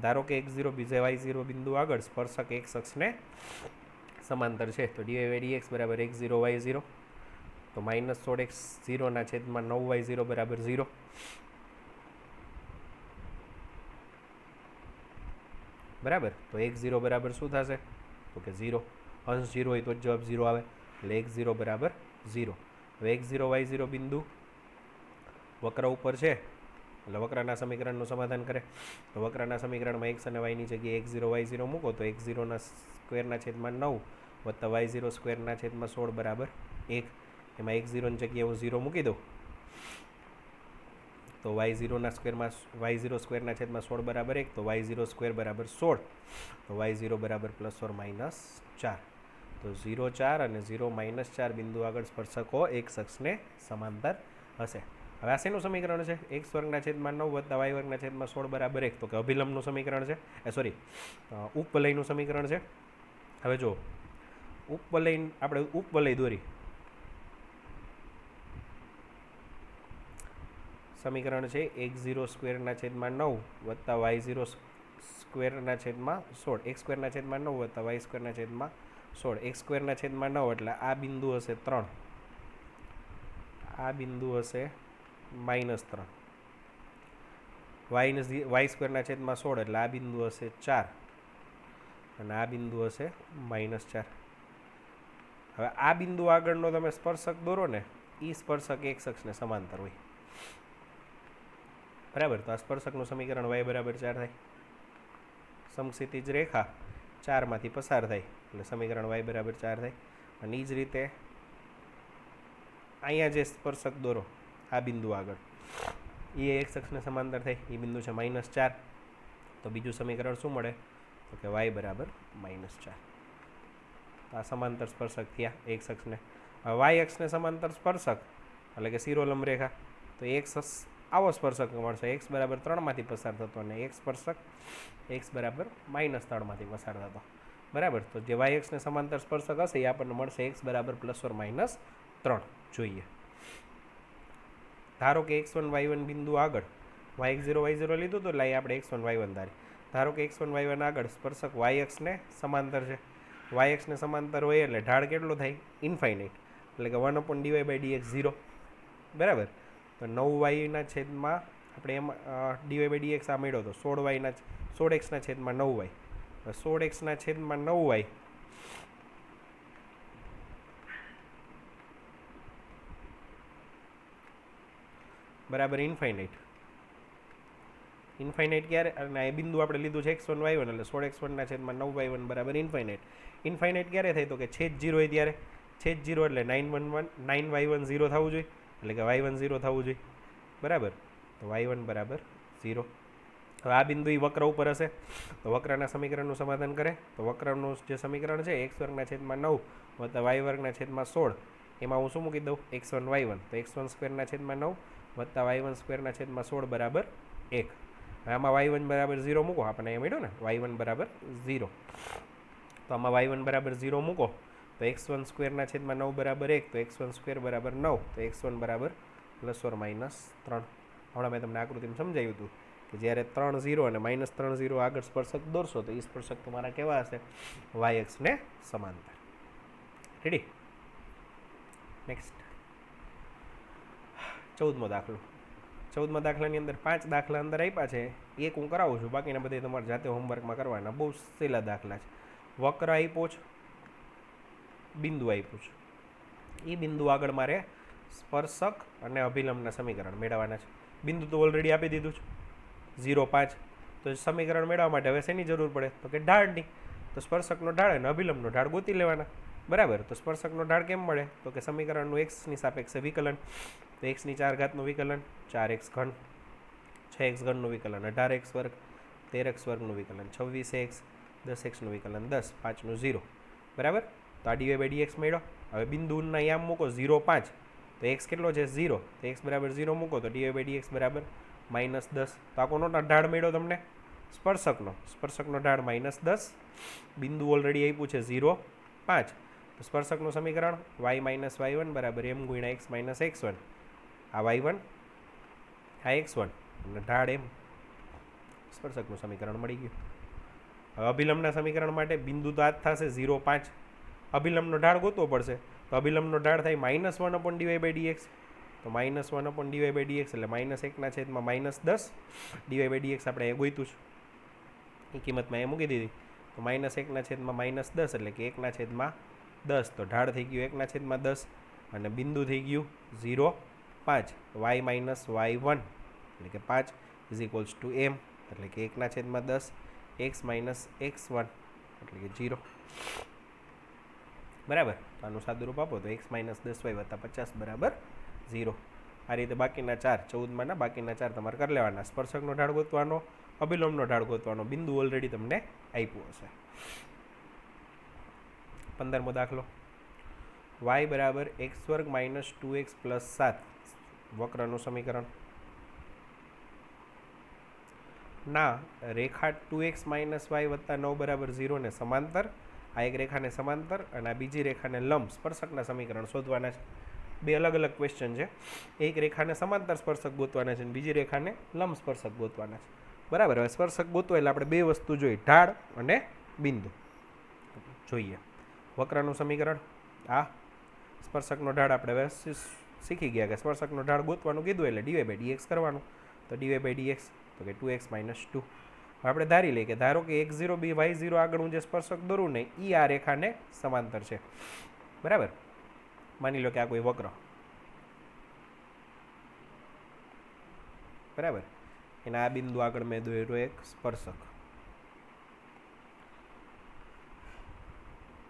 ધારો કે x0 બીજા y0 બિંદુ આગળ સ્પર્શક x અક્ષને સમાંતર છે તો dy/dx બરાબર x0 y0 તો -16x0/9y0 બરાબર 0. બરાબર. તો x0 બરાબર શું થશે? તો કે 0. અંશ 0 હોય તો જ જવાબ 0 આવે એટલે x0 બરાબર 0. હવે x0 y0 બિંદુ વક્ર ઉપર છે એટલે વક્રના સમીકરણનું સમાધાન કરે. તો વક્રના સમીકરણમાં x અને y ની જગ્યાએ x0 y0 મૂકો તો x0 ના સ્ક્વેરના છેદમાં 9 વત્તા y0 સ્ક્વેરના છેદમાં 16 બરાબર 1. એમાં x0ની જગ્યાએ હું 0 મૂકી દઉં તો y0 સ્ક્વેરના છેદમાં 16 બરાબર 1, તો y0 સ્ક્વેર બરાબર 16, તો y0 બરાબર +or-4. તો 0, 4 અને 0, -4 બિંદુ આગળ સ્પર્શકો એક અક્ષને સમાંતર હશે. હવે આ શેનું સમીકરણ છે? x વર્ગના છેદમાં 9 વત્તા y વર્ગના છેદમાં 16 બરાબર 1, તો કે અભિલંબનું સમીકરણ છે, ઉપવલયનું સમીકરણ છે. હવે જો આપણે ઉપવલય દોરી, સમીકરણ છે x0 સ્ક્વેરના છેદમાં 9 વત્તા y0 સ્ક્વેરના છેદમાં 16, x સ્ક્વેરના છેદમાં 9 વત્તા y સ્ક્વેરના છેદમાં 16, x સ્ક્વેરના છેદમાં 9 એટલે આ બિંદુ હશે 3, આ બિંદુ હશે -3, y સ્ક્વેરના છેદમાં 16 એટલે આ બિંદુ હશે 4 અને આ બિંદુ હશે -4. હવે આ બિંદુ આગળનો તમે સ્પર્શક દોરો ને, એ સ્પર્શક એક અક્ષને સમાંતર હોય, બરાબર. તો આ સ્પર્શકનું સમીકરણ y બરાબર 4 થાય. સમક્ષિતિજ રેખા 4માંથી પસાર થાય એટલે સમીકરણ y બરાબર 4 થાય. અને એ જ રીતે અહીંયા જે સ્પર્શક દોરો આ બિંદુ આગળ, એ એક અક્ષને સમાંતર થાય, એ બિંદુ છે -4. તો બીજું સમીકરણ શું મળે? તો કે y બરાબર -4. આ સમાંતર સ્પર્શક થયા એક અક્ષને. y અક્ષને સમાંતર સ્પર્શક એટલે કે શિરોલંબ રેખા, તો એક આવો સ્પર્શક મળશે, x બરાબર 3માંથી પસાર થતો, અને એક સ્પર્શક x બરાબર -3માંથી પસાર થતો, બરાબર. તો જે y અક્ષને સમાંતર સ્પર્શક હશે એ આપણને મળશે x બરાબર +or-3 જોઈએ. ધારો કે x1 y1 બિંદુ આગળ y0 લીધું તો એટલે આપણે x1 y1 ધારી. ધારો કે x1 y1 આગળ સ્પર્શક y અક્ષને સમાંતર છે. y અક્ષને સમાંતર હોય એટલે ઢાળ કેટલો થાય? ઇન્ફાઇનાઇટ, એટલે કે 1/dy/dx 0, બરાબર. તો 9y ના છેદમાં આપણે એમાં dy/dx આ મળ્યો તો 16x ના છેદમાં 9y, 16x ના છેદમાં 9y બરાબર ઇન્ફાઇનાઇટ. ઇન્ફાઇનાઇટ ક્યારે? અને એ બિંદુ આપણે લીધું છે x1 y1 એટલે 16x1ના છેદમાં 9y1 બરાબર ઇન્ફાઇનાઇટ. ઇન્ફાઇનાઇટ ક્યારે થાય? તો કે છેદ 0 હોય ત્યારે. છેદ 0 એટલે 9y1 0 થવું જોઈએ, એટલે કે y1 0 થવું જોઈએ, બરાબર. તો y1 બરાબર 0. હવે આ બિંદુ એ વક્ર ઉપર હશે, તો વક્રના સમીકરણનું સમાધાન કરે. તો વક્રનું જે સમીકરણ છે x વર્ગના છેદમાં 9 વત્તા y વર્ગના છેદમાં 16, એમાં હું શું મૂકી દઉં? x1 y1, તો x1 સ્ક્વેરના છેદમાં 9 વત્તા y1 સ્ક્વેરના છેદમાં 16 બરાબર 1. આમાં y1 બરાબર 0 મૂકો, આપણને એ મળ્યું ને y1 બરાબર 0. તો આમાં y1 બરાબર 0 મૂકો તો x1 સ્ક્વેરના છેદમાં 9 બરાબર 1, તો x1 સ્ક્વેર બરાબર 9, તો x1 બરાબર +or-3. હમણાં મેં તમને આકૃતિમાં સમજાવ્યું હતું કે જ્યારે 3 0 અને -3 0 આગળ સ્પર્શક દોરશો તો એ સ્પર્શક તમારા કેવા હશે? y અક્ષને સમાંતર. રેડી? નેક્સ્ટ 14મો દાખલો. 14મા દાખલાની અંદર 5 દાખલા અંદર આપ્યા છે, એક હું કરાવું છું, બાકીના બધે તમારે જાતે હોમવર્કમાં કરવાના. બહુ સહેલા દાખલા છે. વક્ર આપ્યો છે, બિંદુ આપ્યું છે, એ બિંદુ આગળ મારે સ્પર્શક અને અભિલંબના સમીકરણ મેળવવાના છે. બિંદુ તો ઓલરેડી આપી દીધું છે 0, 5. તો સમીકરણ મેળવવા માટે હવે શેની જરૂર પડે? તો કે ઢાળની. તો સ્પર્શકનો ઢાળ અને અભિલંબનો ઢાળ ગોતી લેવાના, બરાબર. તો સ્પર્શકનો ઢાળ કેમ મળે? તો કે સમીકરણનું x ની સાપેક્ષે વિકલન. તો x ની 4 ઘાતનું વિકલન 4x ઘન, 6x ઘનનું વિકલન 18x વર્ગ, 13x વર્ગનું વિકલન 26x, 10xનું વિકલન 10, 5નું 0, બરાબર. તો આ dy/dx મળ્યો. હવે બિંદુના યામ મૂકો 0, 5, તો x કેટલો છે? 0, તો x બરાબર 0 મૂકો તો dy/dx બરાબર -10. તો આ કોનો ઢાળ મળ્યો તમને? સ્પર્શકનો ઢાળ -10. બિંદુ ઓલરેડી આપ્યું છે 0, 5. તો સ્પર્શકનું સમીકરણ y - y1 બરાબર m × x - x1. આ y1, આ x1 અને ઢાળ m. સ્પર્શકનું સમીકરણ મળી ગયું. હવે અભિલંબના સમીકરણ માટે બિંદુ તો આ જ થશે 0, 5. અભિલંબનો ઢાળ ગોતવો પડશે, તો અભિલંબનો ઢાળ થાય -1/dy/dx. તો -1/dy/dx એટલે -1/10 dy/dx આપણે એ ગોઈતું છે, એ કિંમતમાં એ મૂકી દીધી. તો -1/10 એટલે કે 1/10. તો ઢાળ થઈ ગયું 1/10 અને બિંદુ થઈ ગયું 0, 5. y - y1 એટલે કે 5 = m એટલે કે 1/10, x - x1 એટલે કે 0. બરાબર. તો આનું સાદુરૂપ આપો તો x માઇનસ 10y વત્તા 50 બરાબર 0. આ રીતે બાકીના 4 14માંના બાકીના 4 તમારે કરી લેવાના. સ્પર્શકનો ઢાળ ગોતવાનો, અભિલંબનો ઢાળ ગોતવાનો, બિંદુ ઓલરેડી તમને આપ્યું હશે. 15મો દાખલો, y બરાબર x વર્ગ માઇનસ 2x પ્લસ 7 વક્રનું સમીકરણ. ના રેખા 2x માઇનસ y વત્તા 9 બરાબર 0 ને સમાંતર, આ એક રેખાને સમાંતર અને આ બીજી રેખાને લંબ સ્પર્શકના સમીકરણ શોધવાના છે. બે અલગ અલગ ક્વેશ્ચન છે. એક રેખાને સમાંતર સ્પર્શક ગોતવાના છે અને બીજી રેખાને લંબ સ્પર્શક ગોતવાના છે. બરાબર. હવે સ્પર્શક ગોતવા એટલે આપણે બે વસ્તુ જોઈએ, ઢાળ અને બિંદુ જોઈએ. વક્રનું સમીકરણ, આ સ્પર્શકનો ઢાળ આપણે હવે શીખી ગયા કે સ્પર્શકનો ઢાળ ગોતવાનું કીધું એટલે ડીવાય બાય ડીએક્સ કરવાનું. તો ડીવાય બાય ડીએક્સ તો કે 2x માઇનસ 2. આપણે ધારી લઈએ કે ધારો કે x0 બી y0 આગળ હું જે સ્પર્શક દોરું ને એ આ રેખાને સમાંતર છે. બરાબર. માની લો કે આ કોઈ વક્ર, બરાબર, એના આ બિંદુ આગળ મેં દોર્યો એક સ્પર્શક.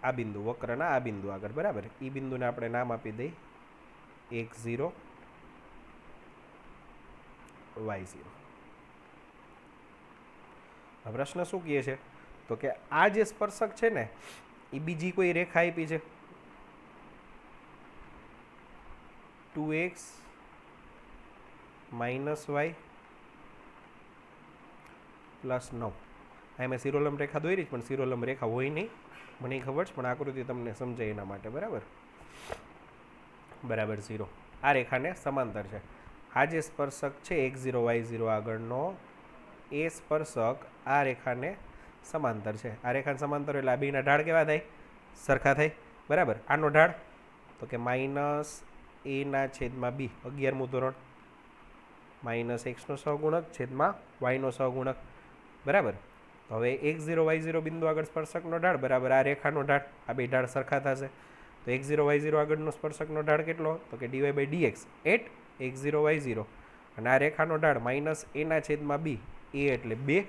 આ બિંદુ વક્રના આ બિંદુ આગળ, બરાબર, એ બિંદુને આપણે નામ આપી દઈ x0 y0. પ્રશ્ન શું કહે છે તો કે આ જે સ્પર્શક છે ને એ બીજી કોઈ રેખા આપી છે 2x માઇનસ y પ્લસ 9. આ મેં શિરોલંબ રેખા દોરી પણ શિરોલંબ રેખા હોય નહીં, મને ખબર છે, પણ આકૃતિ તમને સમજાય એના માટે. બરાબર. બરાબર 0. આ રેખાને સમાંતર છે. આ જે સ્પર્શક છે x0 y0 આગળનો એ સ્પર્શક આ રેખાને સમાંતર છે. આ રેખાને સમાંતર એટલે આ બેના ઢાળ કેવા થાય? સરખા થાય. બરાબર. આનો ઢાળ તો કે માઇનસ a/b 11મું ધોરણ માઇનસ x નો સહગુણક છેદમાં y નો સહગુણક. બરાબર. હવે x0 y0 બિંદુ આગળ સ્પર્શકનો ઢાળ બરાબર આ રેખાનો ઢાળ, આ બે ઢાળ સરખા થશે. તો x0 y0 આગળનો સ્પર્શકનો ઢાળ કેટલો તો કે dy by dx at x0 y0 અને આ રેખાનો ઢાળ માઇનસ a/b, a એટલે 2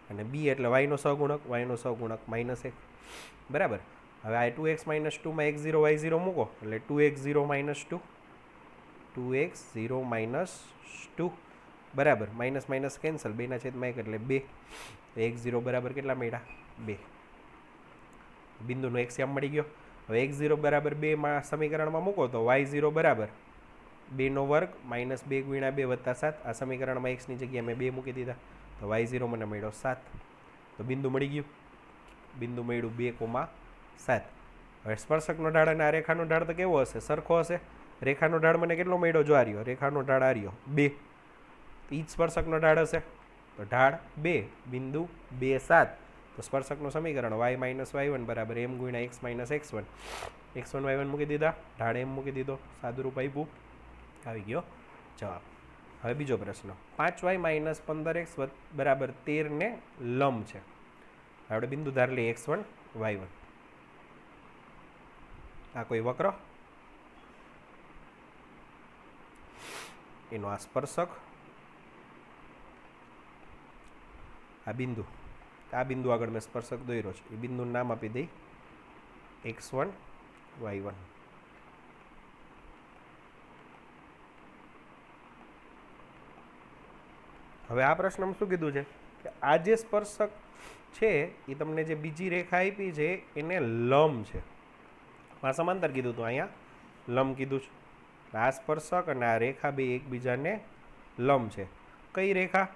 અને b એટલે y નો સહગુણક, y નો સહગુણક માઇનસ 1. બરાબર. હવે આ 2x માઇનસ 2માં x0 y0 મૂકો એટલે 2x0 માઇનસ 2, 2x0 માઇનસ 2. બરાબર. માઇનસ માઇનસ કેન્સલ, 2/1 એટલે 2. x0 બરાબર કેટલા મળ્યા? 2. બિંદુનો એક્સિયમ મળી ગયો. હવે x0 બરાબર 2 માં સમીકરણમાં મૂકો તો y0 બરાબર 2 નો વર્ગ માઇનસ 2 ગુણ્યા 2 વત્તા 7. આ સમીકરણમાં એક્સની જગ્યાએ મેં 2 મૂકી દીધા તો y0 મને મળ્યો 7. તો બિંદુ મળી ગયું. બિંદુ મળ્યું 2,7. હવે સ્પર્શકનો ઢાળ અને આ રેખાનો ઢાળ તો કેવો હશે? સરખો હશે. રેખાનો ઢાળ મને કેટલો મળ્યો? જો આ રહ્યો રેખાનો ઢાળ આ રહ્યો 2. એ જ સ્પર્શકનો ઢાળ હશે તો ઢાળ 2 બિંદુ 2 7. તો સ્પર્શકનું સમીકરણ y માઇનસ y1 બરાબર m ગુણ્યા x minus x1. x1 y1 મૂકી દીધા, ઢાળ m મૂકી દીધો, સાદુરૂપ આપ્યું, આવી ગયો જવાબ. હવે બીજો પ્રશ્ન, 5y માઇનસ 15x બરાબર 13 ને લંબ છે. આપણે બિંદુ ધાર લઈએ x1 y1. આ કોઈ વક્ર, એનો આ સ્પર્શક, આ બિંદુ આગળ મેં સ્પર્શક દોર્યો છે, એ બિંદુનું નામ આપી દઈ x1 y1. હવે આ પ્રશ્નમાં શું કીધું છે કે આ જે સ્પર્શક છે એ તમને જે બીજી રેખા આપી છે એને લંબ છે. આ સમાંતર કીધું હતું, અહીંયા લંબ કીધું છે. આ સ્પર્શક અને આ રેખા બે એકબીજાને લંબ છે. કઈ રેખા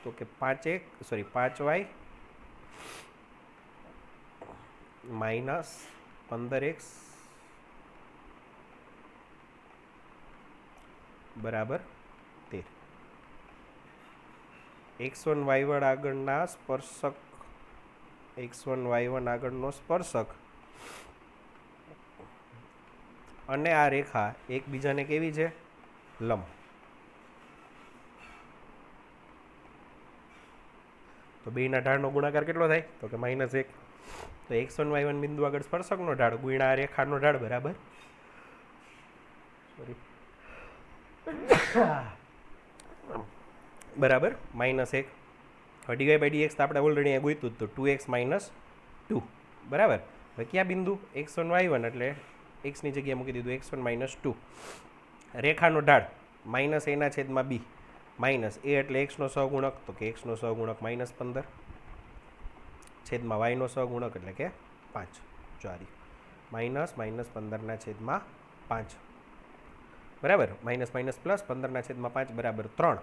તો કે 5y માઇનસ 15x બરાબર 13. x1 y1 આગળના સ્પર્શક, x1 y1 આગળનો સ્પર્શક અને આ રેખા એકબીજાને કેવી છે? લંબ. તો બેના ઢાળનો ગુણાકાર કેટલો થાય તો કે -1. તો x1 y1 બિંદુ આગળ સ્પર્શકનો ઢાળ ગુણ્યા આ રેખાનો ઢાળ બરાબર બરાબર -1. હવે dy બાય dx તો આપણે ઓલરેડી અહીંયા ગોઈતું હતું 2x - 2. બરાબર. હવે ક્યાં બિંદુ x1 y1 એટલે એક્સની જગ્યાએ મૂકી દીધું x1 -2. રેખાનો ઢાળ માઇનસ એના છેદમાં બી માઇનસ એ એટલે એક્સનો સહગુણક તો કે એક્સનો સહગુણક -15 છેદમાં વાયનો સહગુણક એટલે કે 5. જો આ -15/5 બરાબર -+15/5 બરાબર 3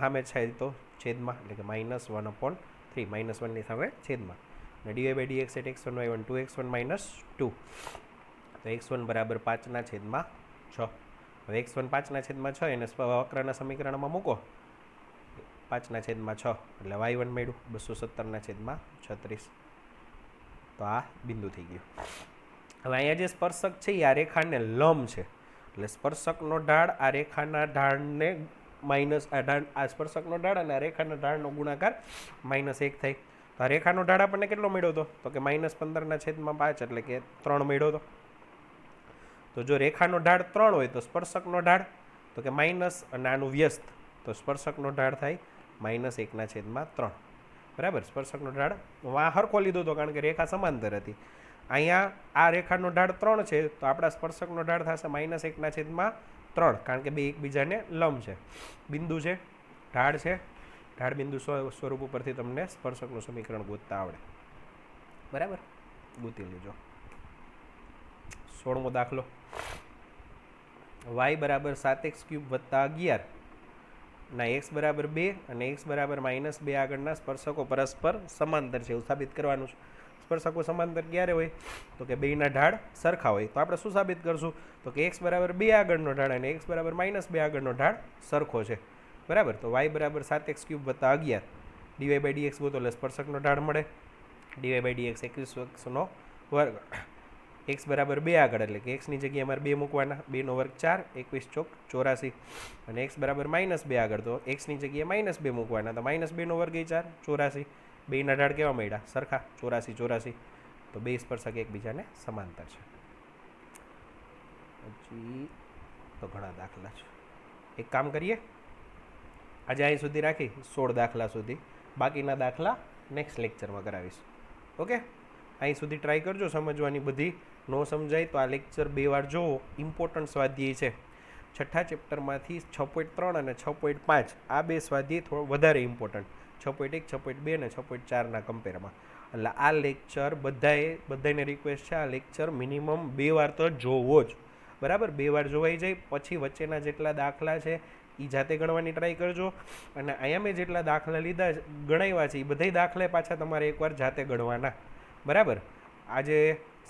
સામે છે તો છેદમાં એટલે કે -1/3 -1ની સામે છેદમાં અને dy/dx એટલે x1 y1 2x1 -2 તો x1 બરાબર 5/6. હવે x1 5/6 એને વક્રના સમીકરણમાં મૂકો 5/6 એટલે y1 મળ્યું 217/36. તો આ બિંદુ થઈ ગયું. હવે અહીંયા જે સ્પર્શક છે એ આ રેખાને લંબ છે એટલે સ્પર્શકનો ઢાળ આ રેખાના ઢાળને માઇનસ આ સ્પર્શકનો ઢાળ અને આ રેખાના ઢાળનો ગુણાકાર -1 થાય. તો આ રેખાનો ઢાળ આપણને કેટલો મળ્યો હતો તો કે -15/5 એટલે કે 3 મળ્યો હતો. તો જો રેખાનો ઢાળ 3 હોય તો સ્પર્શકનો ઢાળ તો કે માઇનસ અને આનું વ્યસ્ત તો સ્પર્શકનો ઢાળ થાય -1/3 બરાબર. સ્પર્શકનો ઢાળ આ હરખો લીધો હતો કારણ કે રેખા સમાંતર હતી. અહીંયા આ રેખાનો ઢાળ 3 છે તો આપણા સ્પર્શકનો ઢાળ થશે -1/3 કારણ કે બે એકબીજાને લંબ છે. બિંદુ છે, ઢાળ છે, ઢાળ બિંદુ સ્વરૂપ ઉપરથી તમને સ્પર્શકનું સમીકરણ ગોતતા આવડે બરાબર. ગોતી લેજો. 16મો દાખલો y બરાબર 7x³ + 11 ના x બરાબર 2 અને x બરાબર -2 આગળના સ્પર્શકો પરસ્પર સમાંતર છે એવું સાબિત કરવાનું છે. સ્પર્શકો સમાંતર ક્યારે હોય તો કે બેયના ઢાળ સરખા હોય. તો આપણે શું સાબિત કરશું તો કે x બરાબર 2 આગળનો ઢાળ અને x બરાબર -2 આગળનો ઢાળ સરખો છે બરાબર. તો y બરાબર 7x³ + 11 dy/dx ગોતો એટલે સ્પર્શકનો ઢાળ મળે. dy/dx 21x² x બરાબર 2 આગળ એટલે કે xની જગ્યાએ અમારે 2 મૂકવાના 2 નો વર્ગ 4 21 ચોક 84 અને x બરાબર -2 આગળ તો xની જગ્યાએ -2 મૂકવાના તો -2 નો વર્ગ 4 84. બેયના ઢાળ કેવા મળ્યા સરખા 84 તો બે સ્પર્શક એકબીજાને સમાંતર છે. હજી તો ઘણા દાખલા છે. એક કામ કરીએ આજે અહીં સુધી રાખી 16 દાખલા સુધી, બાકીના દાખલા નેક્સ્ટ લેક્ચરમાં કરાવીશ. ઓકે, અહીં સુધી ટ્રાય કરજો સમજવાની. બધી ન સમજાય તો આ લેક્ચર 2 વાર જોવો. ઇમ્પોર્ટન્ટ સ્વાધ્યાય છે. છઠ્ઠા ચેપ્ટરમાંથી 6.3 અને 6.5 આ બે સ્વાધ્યાય થોડો વધારે ઇમ્પોર્ટન્ટ 6.1 6.2 અને 6.4ના કમ્પેરમાં. એટલે આ લેક્ચર બધાને રિક્વેસ્ટ છે આ લેક્ચર મિનિમમ 2 વાર તો જોવો જ બરાબર. 2 વાર જોવાઈ જાય પછી વચ્ચેના જેટલા દાખલા છે એ જાતે ગણવાની ટ્રાય કરજો. અને અહીંયા મેં જેટલા દાખલા લીધા ગણાવ્યા છે એ બધા દાખલા પાછા તમારે એકવાર જાતે ગણવાના બરાબર. આજે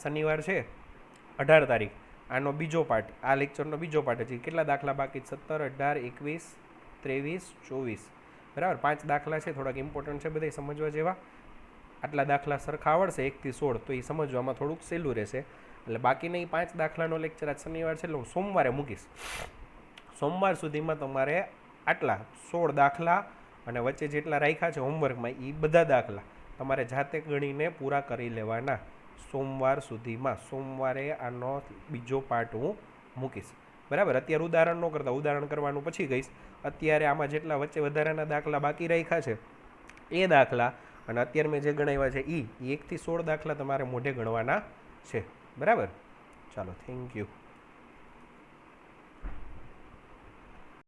શનિવાર છે 18 તારીખ, આનો બીજો પાર્ટ, આ લેક્ચરનો બીજો પાર્ટ હજી કેટલા દાખલા બાકી 17 18 21 23 24 બરાબર. 5 દાખલા છે, થોડાક ઇમ્પોર્ટન્ટ છે, બધા સમજવા જેવા. આટલા દાખલા સરખા આવડશે 1 થી 16 તો એ સમજવામાં થોડુંક સહેલું રહેશે. એટલે બાકીના એ 5 દાખલાનો લેક્ચર આજ શનિવાર છે એટલે હું સોમવારે મૂકીશ. સોમવાર સુધીમાં તમારે આટલા 16 દાખલા અને વચ્ચે જેટલા રાખ્યા છે હોમવર્કમાં એ બધા દાખલા તમારે જાતે ગણીને પૂરા કરી લેવાના સોમવાર સુધીમાં. સોમવારે આનો બીજો પાર્ટ હું મૂકીશ બરાબર. અત્યારે ઉદાહરણ ન કરતા, ઉદાહરણ કરવાનું પછી કહીશ. અત્યારે આમાં જેટલા વચ્ચે વધારાના દાખલા બાકી રાખ્યા છે એ દાખલા અને અત્યારે મેં જે ગણાવ્યા છે એ 1 થી 16 દાખલા તમારે મોઢે ગણવાના છે બરાબર. ચાલો, થેન્ક યુ.